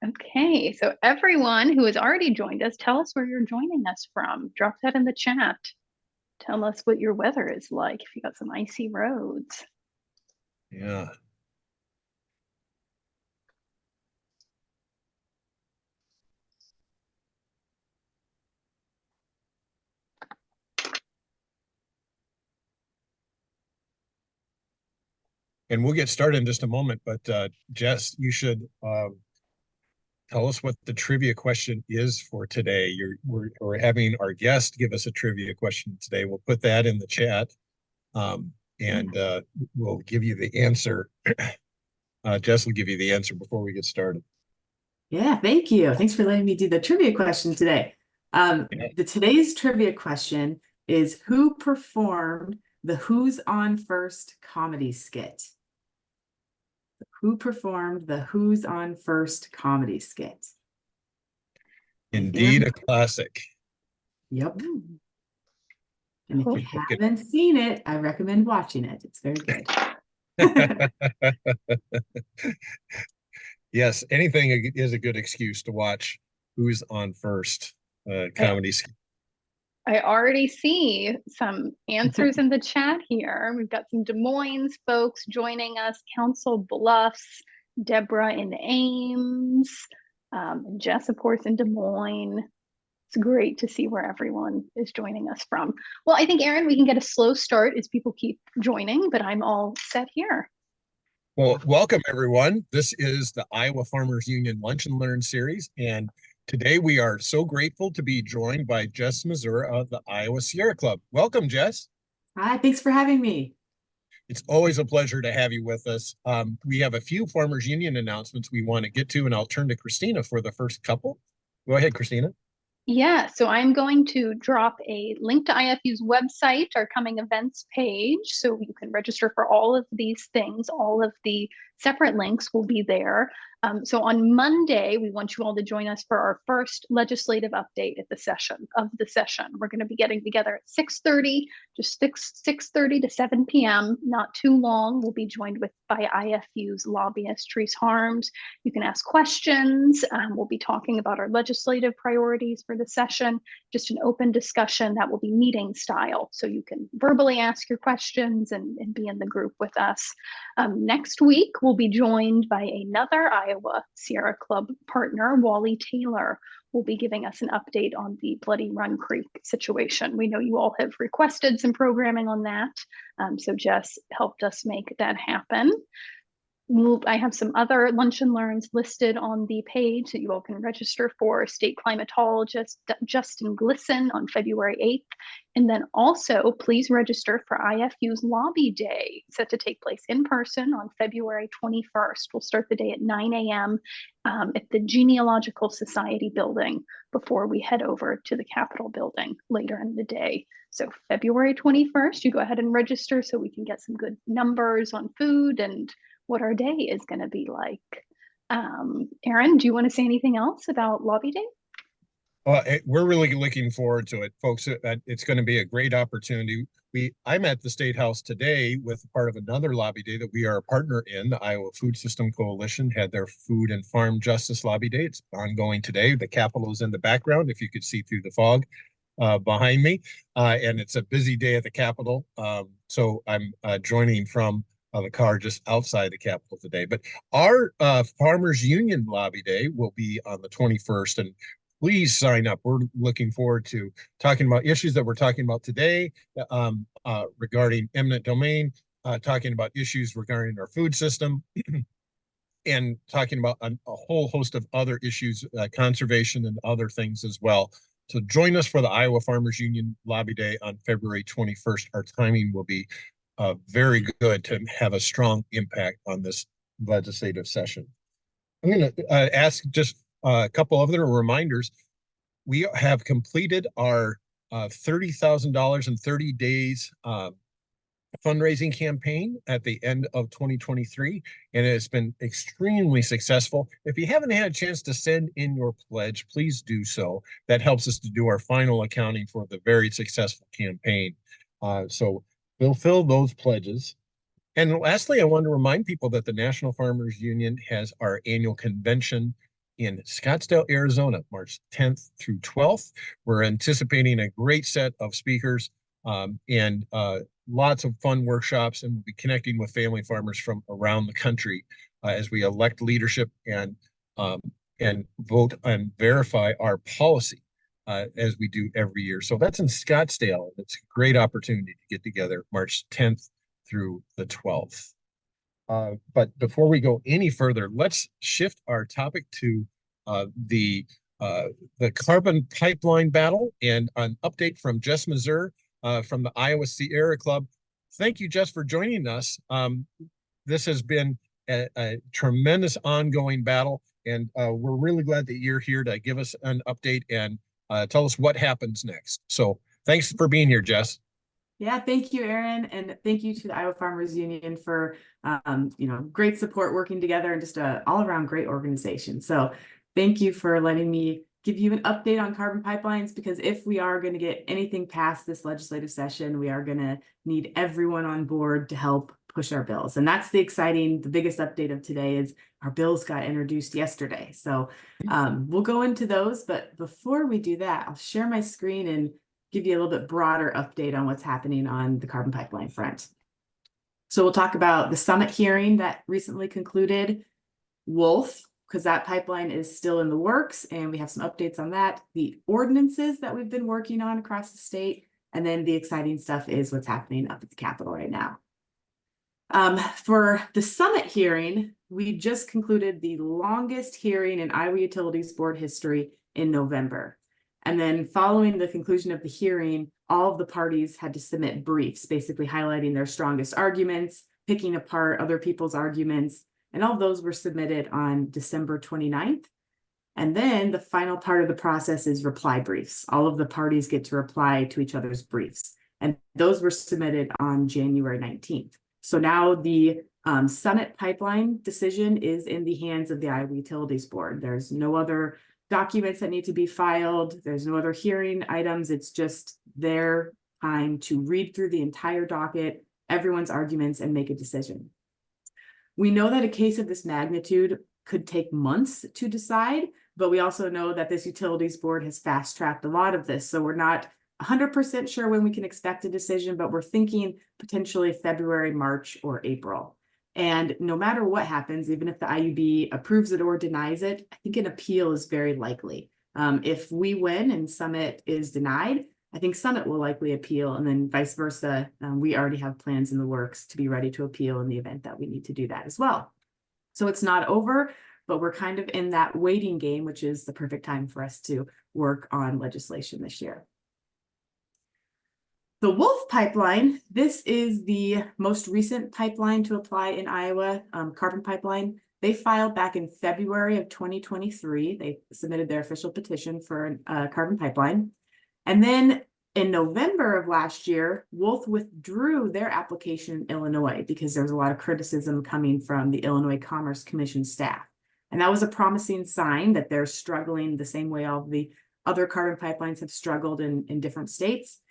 Okay, so everyone who has already joined us, tell us where you're joining us from. Drop that in the chat. Tell us what your weather is like if you got some icy roads. Yeah. And we'll get started in just a moment, but Jess, you should tell us what the trivia question is for today. We're having our guest give us a trivia question today. We'll put that in the chat, and we'll give you the answer. Jess will give you the answer before we get started. Yeah, thank you. Thanks for letting me do the trivia question today. Today's trivia question is, who performed the Who's On First comedy skit? Who performed the Who's On First comedy skit? Indeed, a classic. Yep. And if you haven't seen it, I recommend watching it. It's very good. Yes, anything is a good excuse to watch Who's On First comedy skit. I already see some answers in the chat here. We've got some Des Moines folks joining us, Council Bluffs, Deborah in Ames, Jess, of course, in Des Moines. It's great to see where everyone is joining us from. Well, I think, Aaron, we can get a slow start as people keep joining, but I'm all set here. Well, welcome, everyone. This is the Iowa Farmers Union Lunch and Learn series, and today we are so grateful to be joined by Jess Mazour of the Iowa Sierra Club. Welcome, Jess. Hi, thanks for having me. It's always a pleasure to have you with us. We have a few Farmers Union announcements we want to get to, and I'll turn to Christina for the first couple. Go ahead, Christina. Yeah, so I'm going to drop a link to IFU's website, our coming events page, so you can register for all of these things. All of the separate links will be there. So on Monday, we want you all to join us for our first legislative update at the session. We're going to be getting together at 6:30, just 6:30 to 7 p.m. Not too long. We'll be joined by IFU's lobbyist, Therese Harms. You can ask questions. We'll be talking about our legislative priorities for the session, just an open discussion that will be meeting style. So you can verbally ask your questions and be in the group with us. Next week, we'll be joined by another Iowa Sierra Club partner, Wally Taylor, will be giving us an update on the Bloody Run Creek situation. We know you all have requested some programming on that, so Jess helped us make that happen. I have some other lunch and learns listed on the page that you all can register for. State climatologist Justin Glisson on February 8th. And then also please register for IFU's Lobby Day, set to take place in person on February 21st. We'll start the day at 9 a.m. At the Genealogical Society building before we head over to the Capitol building later in the day. So February 21st, you go ahead and register so we can get some good numbers on food and what our day is going to be like. Aaron, do you want to say anything else about Lobby Day? Well, we're really looking forward to it, folks. It's going to be a great opportunity. I'm at the State House today with part of another Lobby Day that we are a partner in. The Iowa Food System Coalition had their Food and Farm Justice Lobby Day. It's ongoing today. The Capitol is in the background, if you could see through the fog behind me. And it's a busy day at the Capitol. So I'm joining from the car just outside the Capitol today. But our Farmers Union Lobby Day will be on the 21st, and please sign up. We're looking forward to talking about issues that we're talking about today regarding eminent domain, talking about issues regarding our food system, and talking about a whole host of other issues, conservation and other things as well. So join us for the Iowa Farmers Union Lobby Day on February 21st. Our timing will be very good to have a strong impact on this legislative session. I'm going to ask just a couple other reminders. We have completed our $30,000 in 30 days fundraising campaign at the end of 2023, and it has been extremely successful. If you haven't had a chance to send in your pledge, please do so. That helps us to do our final accounting for the very successful campaign. So fulfill those pledges. And lastly, I want to remind people that the National Farmers Union has our annual convention in Scottsdale, Arizona, March 10th through 12th. We're anticipating a great set of speakers and lots of fun workshops, and we'll be connecting with family farmers from around the country as we elect leadership um, and vote and verify our policy as we do every year. So that's in Scottsdale. It's a great opportunity to get together March 10th through the 12th. But before we go any further, let's shift our topic to uh, the uh, the carbon pipeline battle and an update from Jess Mazour from the Iowa Sierra Club. Thank you, Jess, for joining us. This has been a tremendous ongoing battle, and we're really glad that you're here to give us an update and tell us what happens next. So thanks for being here, Jess. Yeah, thank you, Aaron, and thank you to the Iowa Farmers Union for great support working together and just a all-around great organization. So thank you for letting me give you an update on carbon pipelines, because if we are going to get anything past this legislative session, we are going to need everyone on board to help push our bills. And that's the biggest update of today is our bills got introduced yesterday. So we'll go into those, but before we do that, I'll share my screen and give you a little bit broader update on what's happening on the carbon pipeline front. So we'll talk about the summit hearing that recently concluded, Wolf, because that pipeline is still in the works, and we have some updates on that, the ordinances that we've been working on across the state, and then the exciting stuff is what's happening up at the Capitol right now. For the summit hearing, we just concluded the longest hearing in Iowa Utilities Board history in November. And then following the conclusion of the hearing, all of the parties had to submit briefs, basically highlighting their strongest arguments, picking apart other people's arguments, and all of those were submitted on December 29th. And then the final part of the process is reply briefs. All of the parties get to reply to each other's briefs, and those were submitted on January 19th. So now the Summit pipeline decision is in the hands of the Iowa Utilities Board. There's no other documents that need to be filed. There's no other hearing items. It's just their time to read through the entire docket, everyone's arguments, and make a decision. We know that a case of this magnitude could take months to decide, but we also know that this utilities board has fast-tracked a lot of this. So we're not 100% sure when we can expect a decision, but we're thinking potentially February, March, or April. And no matter what happens, even if the IUB approves it or denies it, I think an appeal is very likely. If we win and Summit is denied, I think Summit will likely appeal, and then vice versa. We already have plans in the works to be ready to appeal in the event that we need to do that as well. So it's not over, but we're kind of in that waiting game, which is the perfect time for us to work on legislation this year. The Wolf pipeline, this is the most recent pipeline to apply in Iowa, carbon pipeline. They filed back in February of 2023. They submitted their official petition for a carbon pipeline. And then in November of last year, Wolf withdrew their application in Illinois because there was a lot of criticism coming from the Illinois Commerce Commission staff. And that was a promising sign that they're struggling the same way all the other carbon pipelines have struggled in different states.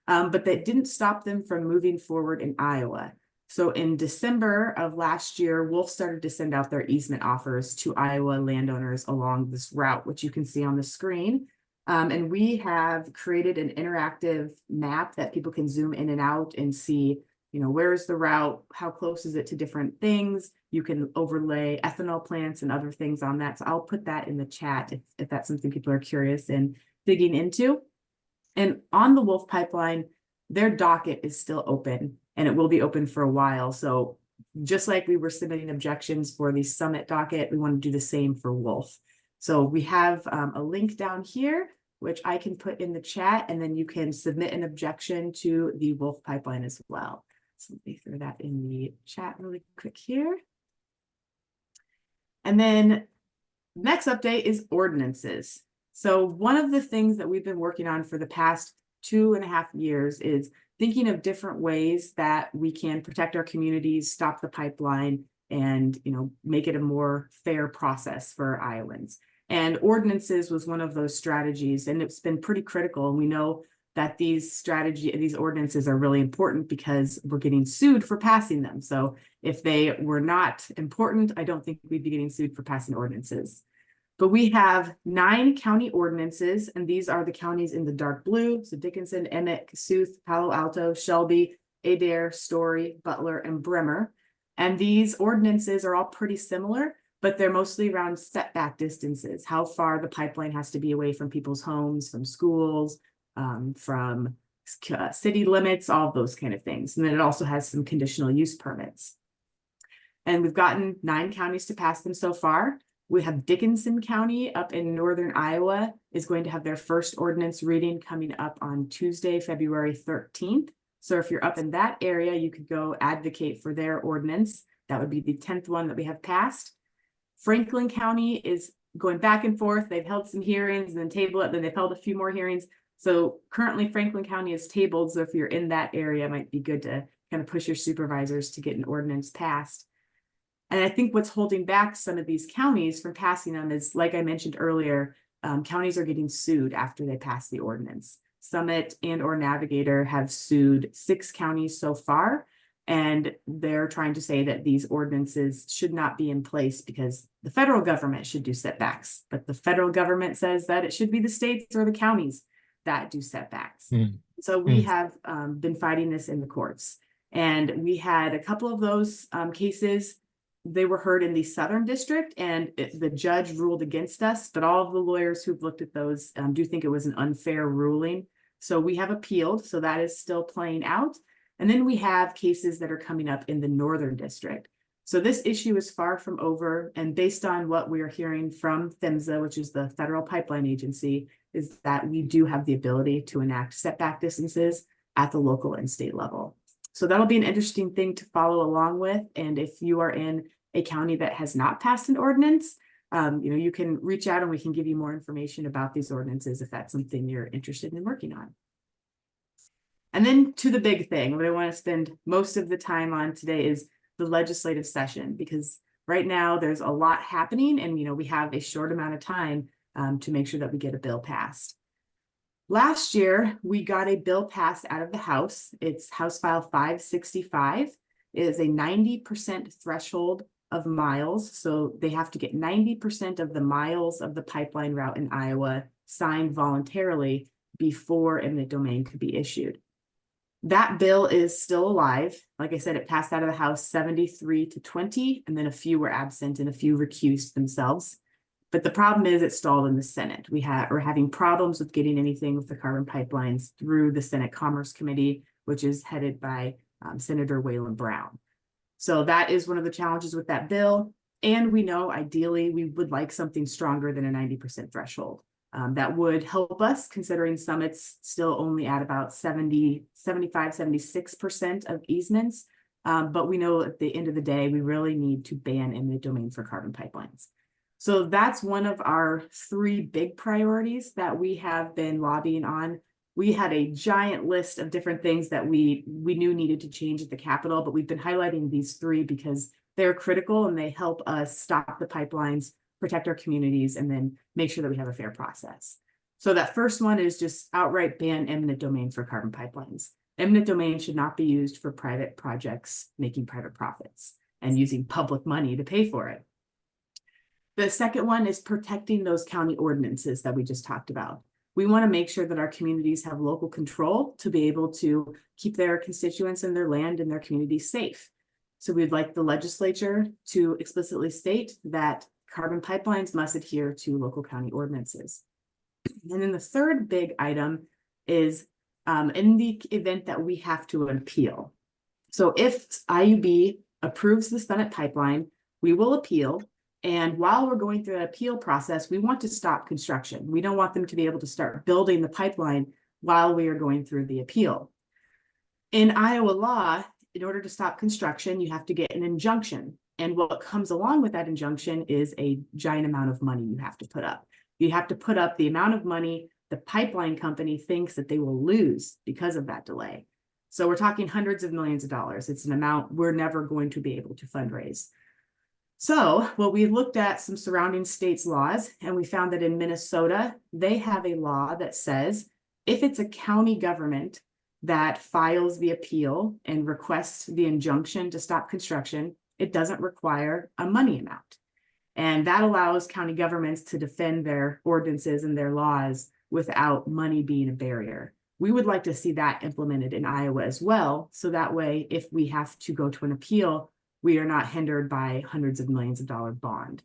But that didn't stop them from moving forward in Iowa. So in December of last year, Wolf started to send out their easement offers to Iowa landowners along this route, which you can see on the screen. And we have created an interactive map that people can zoom in and out and see, where's the route, how close is it to different things. You can overlay ethanol plants and other things on that. So I'll put that in the chat if that's something people are curious in digging into. And on the Wolf pipeline, their docket is still open, and it will be open for a while. So just like we were submitting objections for the Summit docket, we want to do the same for Wolf. So we have a link down here, which I can put in the chat, and then you can submit an objection to the Wolf pipeline as well. So let me throw that in the chat really quick here. And then next update is ordinances. So one of the things that we've been working on for the past 2.5 years is thinking of different ways that we can protect our communities, stop the pipeline, and make it a more fair process for Iowans. And ordinances was one of those strategies, and it's been pretty critical. And we know that these ordinances are really important because we're getting sued for passing them. So if they were not important, I don't think we'd be getting sued for passing ordinances. But we have 9 county ordinances, and these are the counties in the dark blue. So Dickinson, Emmett, Kossuth, Palo Alto, Shelby, Adair, Story, Butler, and Bremer. And these ordinances are all pretty similar, but they're mostly around setback distances, how far the pipeline has to be away from people's homes, from schools, from city limits, all of those kind of things. And then it also has some conditional use permits. And we've gotten 9 counties to pass them so far. We have Dickinson County up in northern Iowa is going to have their first ordinance reading coming up on Tuesday, February 13th. So if you're up in that area, you could go advocate for their ordinance. That would be the 10th one that we have passed. Franklin County is going back and forth. They've held some hearings and then tabled it, then they've held a few more hearings. So currently Franklin County is tabled. So if you're in that area, it might be good to kind of push your supervisors to get an ordinance passed. And I think what's holding back some of these counties from passing them is, like I mentioned earlier, counties are getting sued after they pass the ordinance. Summit and or Navigator have sued 6 counties so far, and they're trying to say that these ordinances should not be in place because the federal government should do setbacks, but the federal government says that it should be the states or the counties that do setbacks. So we have been fighting this in the courts, and we had a couple of those cases. They were heard in the Southern District, and the judge ruled against us, but all of the lawyers who've looked at those do think it was an unfair ruling. So we have appealed, so that is still playing out. And then we have cases that are coming up in the Northern District. So this issue is far from over, and based on what we are hearing from PHMSA, which is the Federal Pipeline Agency, is that we do have the ability to enact setback distances at the local and state level. So that'll be an interesting thing to follow along with. And if you are in a county that has not passed an ordinance, you can reach out and we can give you more information about these ordinances if that's something you're interested in working on. And then to the big thing, what I want to spend most of the time on today is the legislative session, because right now there's a lot happening, and we have a short amount of time to make sure that we get a bill passed. Last year, we got a bill passed out of the House. It's House File 565. It is a 90% threshold of miles. So they have to get 90% of the miles of the pipeline route in Iowa signed voluntarily before eminent domain could be issued. That bill is still alive. Like I said, it passed out of the House 73-20, and then a few were absent and a few recused themselves. But the problem is it's stalled in the Senate. We're having problems with getting anything with the carbon pipelines through the Senate Commerce Committee, which is headed by Senator Waylon Brown. So that is one of the challenges with that bill. And we know ideally we would like something stronger than a 90% threshold. That would help us, considering Summit's still only at about 76% of easements. But we know at the end of the day, we really need to ban eminent domain for carbon pipelines. So that's one of our 3 big priorities that we have been lobbying on. We had a giant list of different things that we knew needed to change at the Capitol, but we've been highlighting these 3 because they're critical and they help us stop the pipelines, protect our communities, and then make sure that we have a fair process. So that first one is just outright ban eminent domain for carbon pipelines. Eminent domain should not be used for private projects making private profits and using public money to pay for it. The second one is protecting those county ordinances that we just talked about. We want to make sure that our communities have local control to be able to keep their constituents and their land and their communities safe. So we'd like the legislature to explicitly state that carbon pipelines must adhere to local county ordinances. And then the third big item is in the event that we have to appeal. So if IUB approves the Summit pipeline, we will appeal. And while we're going through an appeal process, we want to stop construction. We don't want them to be able to start building the pipeline while we are going through the appeal. In Iowa law, in order to stop construction, you have to get an injunction. And what comes along with that injunction is a giant amount of money you have to put up. You have to put up the amount of money the pipeline company thinks that they will lose because of that delay. So we're talking hundreds of millions of dollars. It's an amount we're never going to be able to fundraise. So, well, we looked at some surrounding states' laws, and we found that in Minnesota, they have a law that says If it's a county government that files the appeal and requests the injunction to stop construction, it doesn't require a money amount. And that allows county governments to defend their ordinances and their laws without money being a barrier. We would like to see that implemented in Iowa as well. So that way, if we have to go to an appeal, we are not hindered by hundreds of millions of dollar bond.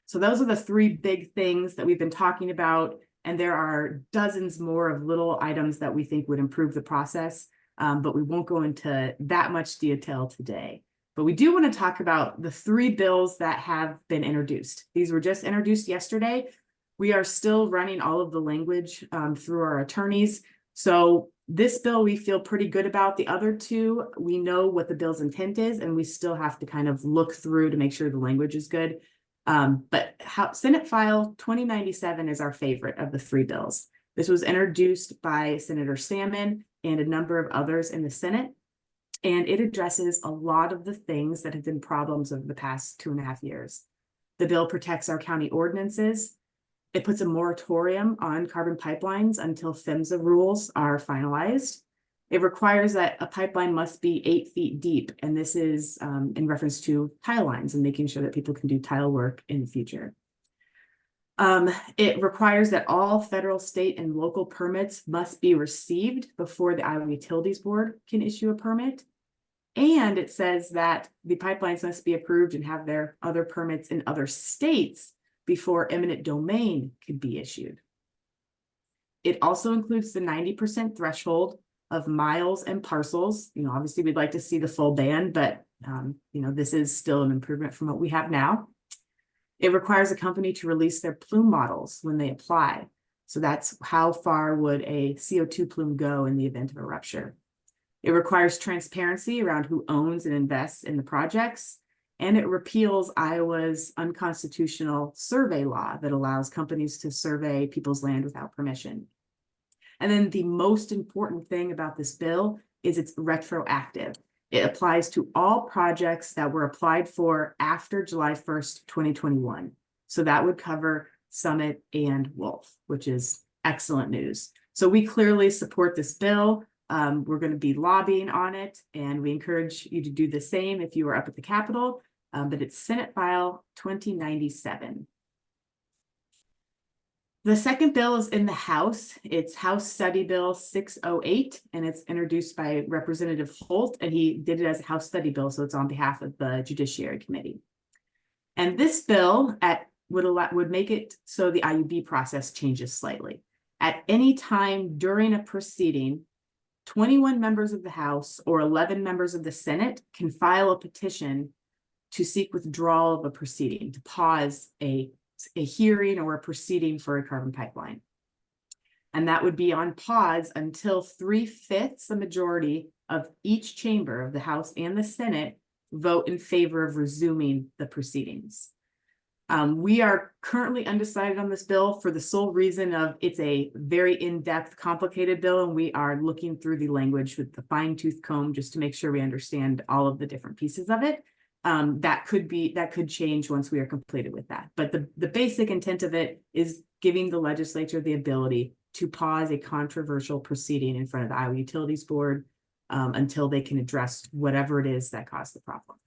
So those are the three big things that we've been talking about. And there are dozens more of little items that we think would improve the process, but we won't go into that much detail today. But we do want to talk about the three bills that have been introduced. These were just introduced yesterday. We are still running all of the language through our attorneys. So this bill we feel pretty good about. The other two, we know what the bill's intent is, and we still have to kind of look through to make sure the language is good. But Senate File 2097 is our favorite of the three bills. This was introduced by Senator Salmon and a number of others in the Senate. And it addresses a lot of the things that have been problems over the past 2.5 years. The bill protects our county ordinances. It puts a moratorium on carbon pipelines until PHMSA rules are finalized. It requires that a pipeline must be 8 feet deep. And this is in reference to tile lines and making sure that people can do tile work in the future. It requires that all federal, state, and local permits must be received before the Iowa Utilities Board can issue a permit. And it says that the pipelines must be approved and have their other permits in other states before eminent domain could be issued. It also includes the 90% threshold of miles and parcels. You know, obviously we'd like to see the full ban, but you know, this is still an improvement from what we have now. It requires a company to release their plume models when they apply. So that's how far would a CO2 plume go in the event of a rupture. It requires transparency around who owns and invests in the projects. And it repeals Iowa's unconstitutional survey law that allows companies to survey people's land without permission. And then the most important thing about this bill is it's retroactive. It applies to all projects that were applied for after July 1st, 2021. So that would cover Summit and Wolf, which is excellent news. So we clearly support this bill. We're going to be lobbying on it, and we encourage you to do the same if you are up at the Capitol, but it's Senate File 2097. The second bill is in the House. It's House Study Bill 608, and it's introduced by Representative Holt, and he did it as a House Study Bill, so it's on behalf of the Judiciary Committee. And this bill would make it so the IUB process changes slightly. At any time during a proceeding, 21 members of the House or 11 members of the Senate can file a petition to seek withdrawal of a proceeding, to pause a hearing or a proceeding for a carbon pipeline. And that would be on pause until 3/5 the majority of each chamber of the House and the Senate vote in favor of resuming the proceedings. We are currently undecided on this bill for the sole reason of it's a very in-depth, complicated bill, and we are looking through the language with the fine-tooth comb just to make sure we understand all of the different pieces of it. That could change once we are completed with that. But the basic intent of it is giving the legislature the ability to pause a controversial proceeding in front of the Iowa Utilities Board until they can address whatever it is that caused the problem.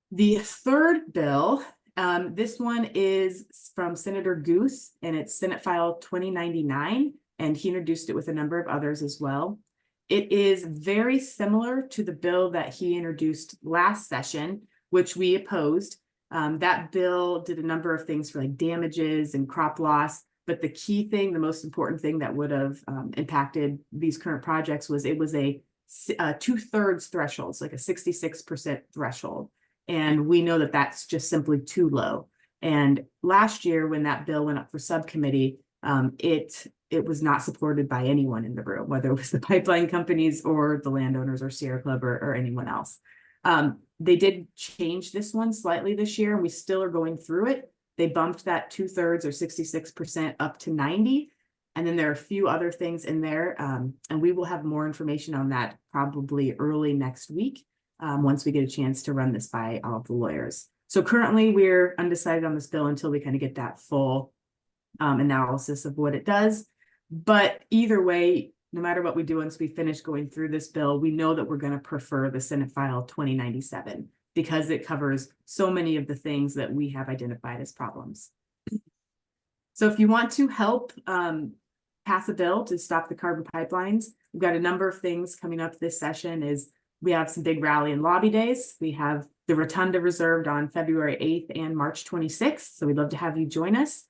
The third bill, this one is from Senator Goose, and it's Senate File 2099, and he introduced it with a number of others as well. It is very similar to the bill that he introduced last session, which we opposed. That bill did a number of things for like damages and crop loss, but the key thing, the most important thing that would have impacted these current projects was it was a 2/3 threshold, so like a 66% threshold. And we know that that's just simply too low. And last year when that bill went up for subcommittee, it was not supported by anyone in the room, whether it was the pipeline companies or the landowners or Sierra Club or anyone else. They did change this one slightly this year, and we still are going through it. They bumped that 2/3 or 66% up to 90. And then there are a few other things in there. And we will have more information on that probably early next week once we get a chance to run this by all of the lawyers. So currently we're undecided on this bill until we kind of get that full analysis of what it does. But either way, no matter what we do once we finish going through this bill, we know that we're going to prefer the Senate File 2097 because it covers so many of the things that we have identified as problems. So if you want to help pass a bill to stop the carbon pipelines, we've got a number of things coming up this session. We have some big rally and lobby days. We have the Rotunda reserved on February 8th and March 26th. So we'd love to have you join us.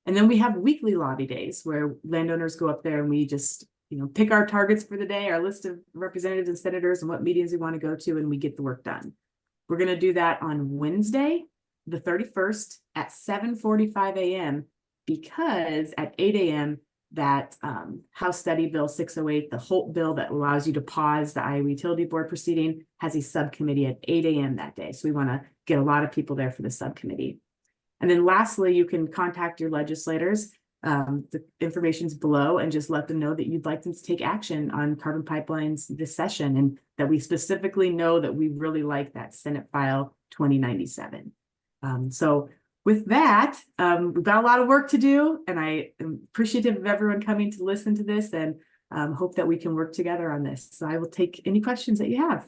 And then we have weekly lobby days where landowners go up there and we just, pick our targets for the day, our list of representatives and senators and what meetings we want to go to, and we get the work done. We're going to do that on Wednesday, the 31st at 7:45 a.m. because at 8 a.m. that House Study Bill 608, the Holt bill that allows you to pause the Iowa Utility Board proceeding, has a subcommittee at 8 a.m. that day. So we want to get a lot of people there for the subcommittee. And then lastly, you can contact your legislators. The information's below, and just let them know that you'd like them to take action on carbon pipelines this session, and that we specifically know that we really like that Senate File 2097. So with that, we've got a lot of work to do, and I am appreciative of everyone coming to listen to this, and hope that we can work together on this. So I will take any questions that you have.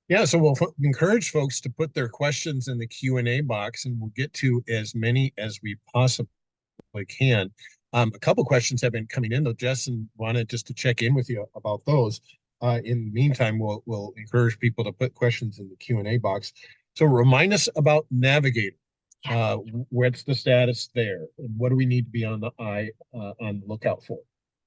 Yeah, so we'll encourage folks to put their questions in the Q&A box, and we'll get to as many as we possibly can. A couple questions have been coming in, though, Jess, and wanted just to check in with you about those. In the meantime, we'll encourage people to put questions in the Q&A box. So remind us about Navigator. Yes. What's the status there? And what do we need to be on the lookout for?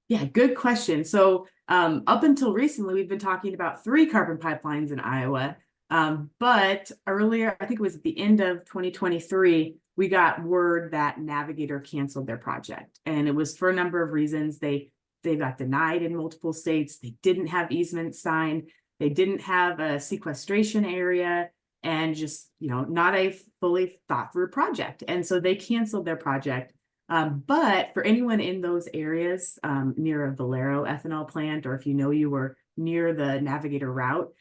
Yeah, good question. So up until recently, we've been talking about 3 carbon pipelines in Iowa. But earlier, I think it was at the end of 2023, we got word that Navigator canceled their project. And it was for a number of reasons. They got denied in multiple states. They didn't have easements signed. They didn't have a sequestration area, and just, not a fully thought through project. And so they canceled their project. But for anyone in those areas near a Valero ethanol plant, or if you were near the Navigator route,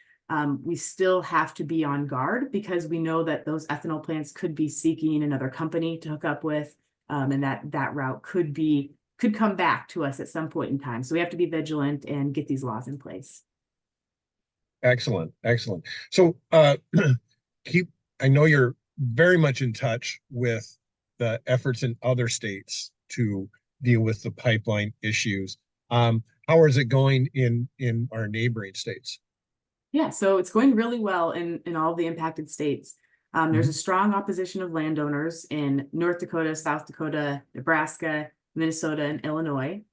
we still have to be on guard, because we know that those ethanol plants could be seeking another company to hook up with, and that route could come back to us at some point in time. So we have to be vigilant and get these laws in place. Excellent. So I know you're very much in touch with the efforts in other states to deal with the pipeline issues. How is it going in our neighboring states? Yeah, so it's going really well in all the impacted states. There's a strong opposition of landowners in North Dakota, South Dakota, Nebraska, Minnesota, and Illinois.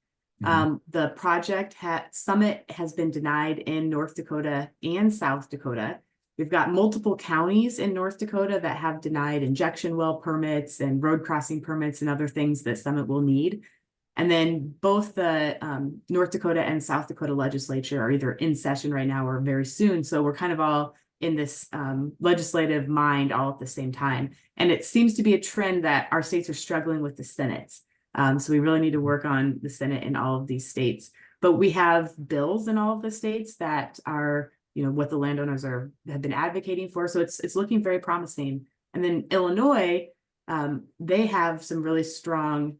The project Summit has been denied in North Dakota and South Dakota. We've got multiple counties in North Dakota that have denied injection well permits and road crossing permits and other things that Summit will need. And then both the North Dakota and South Dakota legislature are either in session right now or very soon. So we're kind of all in this legislative mind all at the same time. And it seems to be a trend that our states are struggling with the Senates. So we really need to work on the Senate in all of these states. But we have bills in all of the states that are, what the landowners have been advocating for. So it's looking very promising. And then Illinois, they have some really strong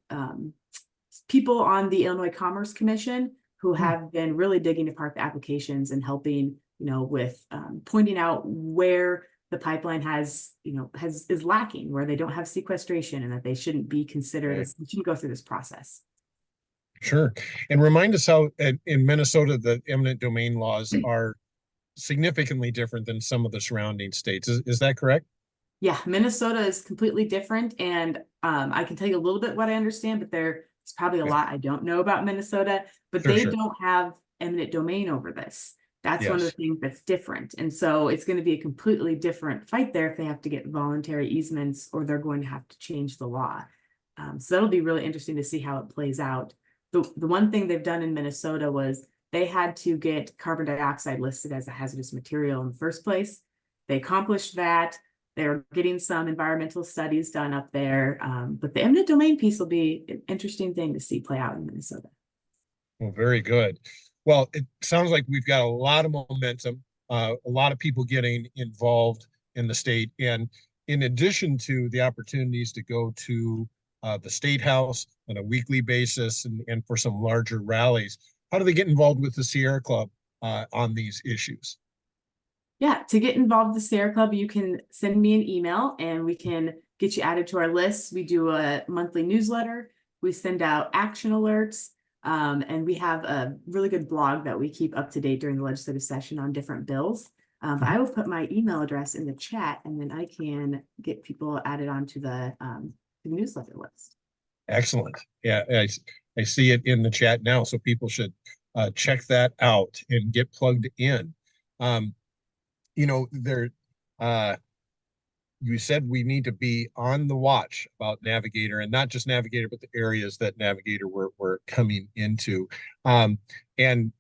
people on the Illinois Commerce Commission who have been really digging apart the applications and helping, with pointing out where the pipeline is lacking, where they don't have sequestration, and that they shouldn't be considered, they shouldn't go through this process. Sure. And remind us how in Minnesota, the eminent domain laws are significantly different than some of the surrounding states. Is that correct? Yeah, Minnesota is completely different. And I can tell you a little bit what I understand, but there's probably a lot I don't know about Minnesota, but they don't have eminent domain over this. That's one of the things that's different. And so it's going to be a completely different fight there if they have to get voluntary easements, or they're going to have to change the law. So that'll be really interesting to see how it plays out. The one thing they've done in Minnesota was they had to get carbon dioxide listed as a hazardous material in the first place. They accomplished that. They're getting some environmental studies done up there. But the eminent domain piece will be an interesting thing to see play out in Minnesota. Well, very good. Well, it sounds like we've got a lot of momentum, a lot of people getting involved in the state. And in addition to the opportunities to go to the State House on a weekly basis and for some larger rallies. How do they get involved with the Sierra Club on these issues? Yeah, to get involved with the Sierra Club, you can send me an email and we can get you added to our list. We do a monthly newsletter. We send out action alerts. And we have a really good blog that we keep up to date during the legislative session on different bills. But I will put my email address in the chat and then I can get people added onto the newsletter list. Excellent. Yeah, I see it in the chat now, so people should check that out and get plugged in. You know, you said we need to be on the watch about Navigator, and not just Navigator, but the areas that Navigator we're coming into. And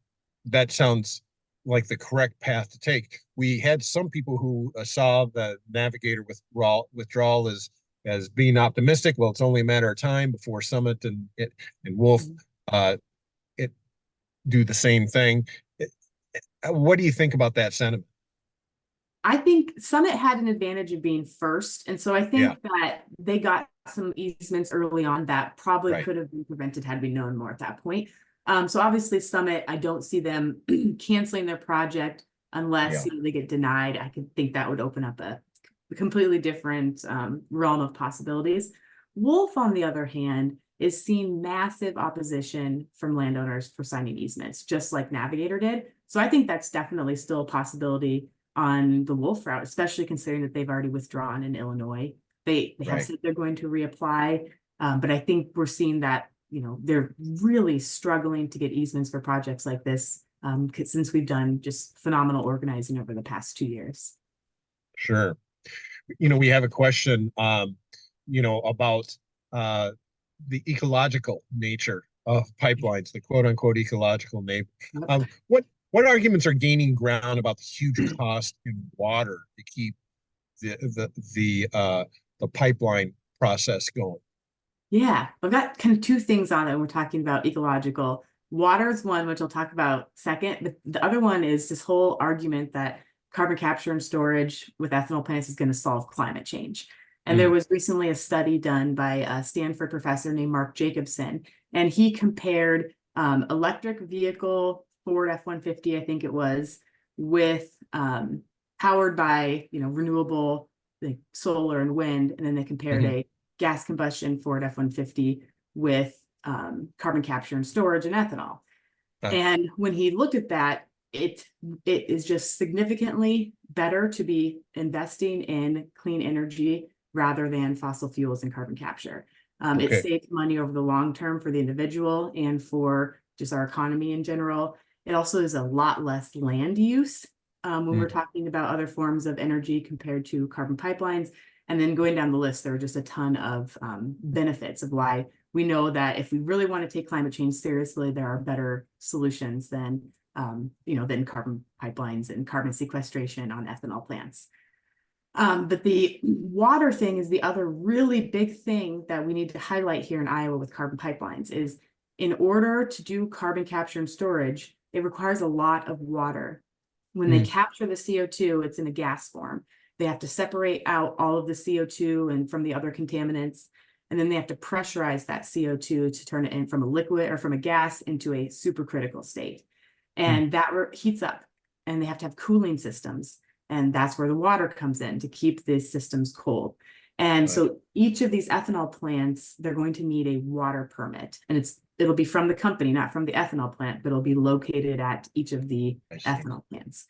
that sounds like the correct path to take. We had some people who saw the Navigator withdrawal as being optimistic. Well, it's only a matter of time before Summit and Wolf it do the same thing. What do you think about that sentiment? I think Summit had an advantage of being first. And so I think that they got some easements early on that probably could have been prevented had we known more at that point. So obviously Summit, I don't see them canceling their project unless they get denied. I could think that would open up a completely different realm of possibilities. Wolf, on the other hand, is seeing massive opposition from landowners for signing easements, just like Navigator did. So I think that's definitely still a possibility on the Wolf route, especially considering that they've already withdrawn in Illinois. They have said they're going to reapply, but I think we're seeing that, they're really struggling to get easements for projects like this since we've done just phenomenal organizing over the past 2 years. Sure. We have a question, about the ecological nature of pipelines, the quote unquote ecological nature. What arguments are gaining ground about the huge cost in water to keep the pipeline process going? Yeah, I've got kind of two things on it when we're talking about ecological. Water is one, which I'll talk about second. But the other one is this whole argument that carbon capture and storage with ethanol plants is going to solve climate change. And there was recently a study done by a Stanford professor named Mark Jacobson, and he compared electric vehicle Ford F-150, I think it was, with powered by renewable like solar and wind, and then they compared a gas combustion Ford F-150 with carbon capture and storage and ethanol. And when he looked at that, it is just significantly better to be investing in clean energy rather than fossil fuels and carbon capture. It saves money over the long term for the individual and for just our economy in general. It also is a lot less land use when we're talking about other forms of energy compared to carbon pipelines. And then going down the list, there are just a ton of benefits of why we know that if we really want to take climate change seriously, there are better solutions than carbon pipelines and carbon sequestration on ethanol plants. But the water thing is the other really big thing that we need to highlight here in Iowa with carbon pipelines is in order to do carbon capture and storage, it requires a lot of water. When they capture the CO2, it's in a gas form. They have to separate out all of the CO2 and from the other contaminants. And then they have to pressurize that CO2 to turn it in from a liquid or from a gas into a supercritical state. And that heats up, and they have to have cooling systems. And that's where the water comes in to keep these systems cold. And so each of these ethanol plants, they're going to need a water permit. And it'll be from the company, not from the ethanol plant, but it'll be located at each of the ethanol plants.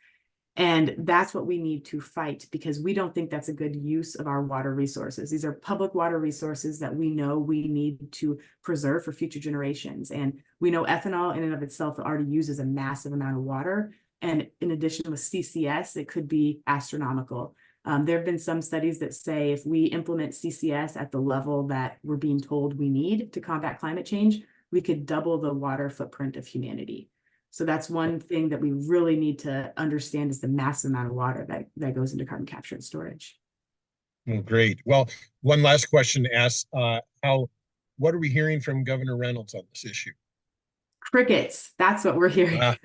And that's what we need to fight, because we don't think that's a good use of our water resources. These are public water resources that we know we need to preserve for future generations. And we know ethanol in and of itself already uses a massive amount of water. And in addition with CCS, it could be astronomical. There have been some studies that say if we implement CCS at the level that we're being told we need to combat climate change, we could double the water footprint of humanity. So that's one thing that we really need to understand is the massive amount of water that goes into carbon capture and storage. Great. Well, one last question asks, what are we hearing from Governor Reynolds on this issue? Crickets. That's what we're hearing.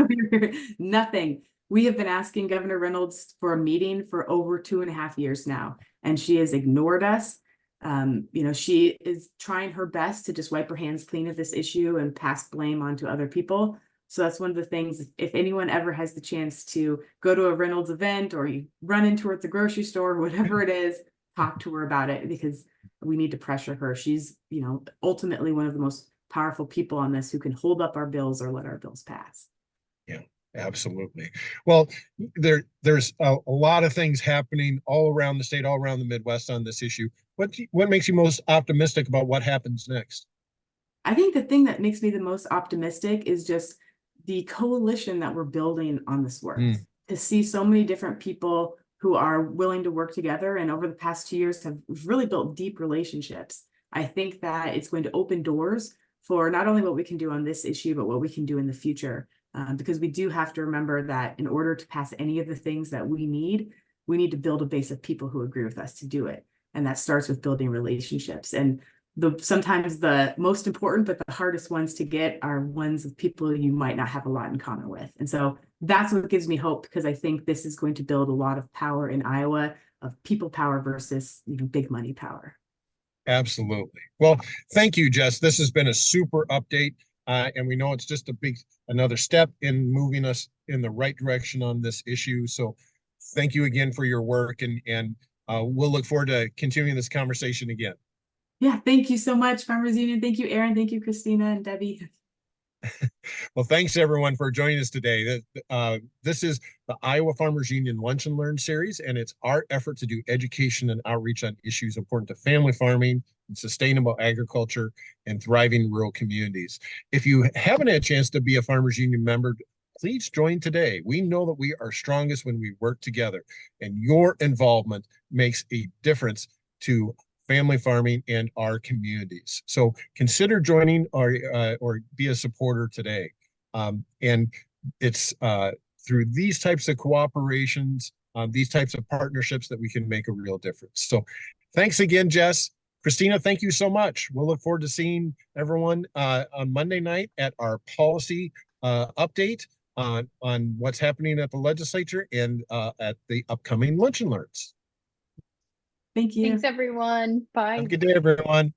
Nothing. We have been asking Governor Reynolds for a meeting for over 2.5 years now, and she has ignored us. She is trying her best to just wipe her hands clean of this issue and pass blame onto other people. So that's one of the things, if anyone ever has the chance to go to a Reynolds event or you run into her at the grocery store, whatever it is, talk to her about it, because we need to pressure her. She's, ultimately one of the most powerful people on this, who can hold up our bills or let our bills pass. Yeah, absolutely. Well, there's a lot of things happening all around the state, all around the Midwest on this issue. What makes you most optimistic about what happens next? I think the thing that makes me the most optimistic is just the coalition that we're building on this work. To see so many different people who are willing to work together, and over the past 2 years have really built deep relationships. I think that it's going to open doors for not only what we can do on this issue, but what we can do in the future. Because we do have to remember that in order to pass any of the things that we need to build a base of people who agree with us to do it. And that starts with building relationships. And sometimes the most important but the hardest ones to get are ones of people you might not have a lot in common with. And so that's what gives me hope, because I think this is going to build a lot of power in Iowa, of people power versus big money power. Absolutely. Well, thank you, Jess. This has been a super update. And we know it's just another step in moving us in the right direction on this issue. So thank you again for your work, and we'll look forward to continuing this conversation again. Yeah, thank you so much, Farmers Union. Thank you, Aaron. Thank you, Christina and Debbie. Well, thanks everyone for joining us today. This is the Iowa Farmers Union Lunch and Learn series, and it's our effort to do education and outreach on issues important to family farming and sustainable agriculture and thriving rural communities. If you haven't had a chance to be a Farmers Union member, please join today. We know that we are strongest when we work together, and your involvement makes a difference to family farming and our communities. So consider joining or be a supporter today. And it's through these types of cooperations, these types of partnerships, that we can make a real difference. So thanks again, Jess. Christina, thank you so much. We'll look forward to seeing everyone on Monday night at our policy update on what's happening at the legislature and at the upcoming Lunch and Learns. Thank you. Thanks, everyone. Bye. Have a good day, everyone.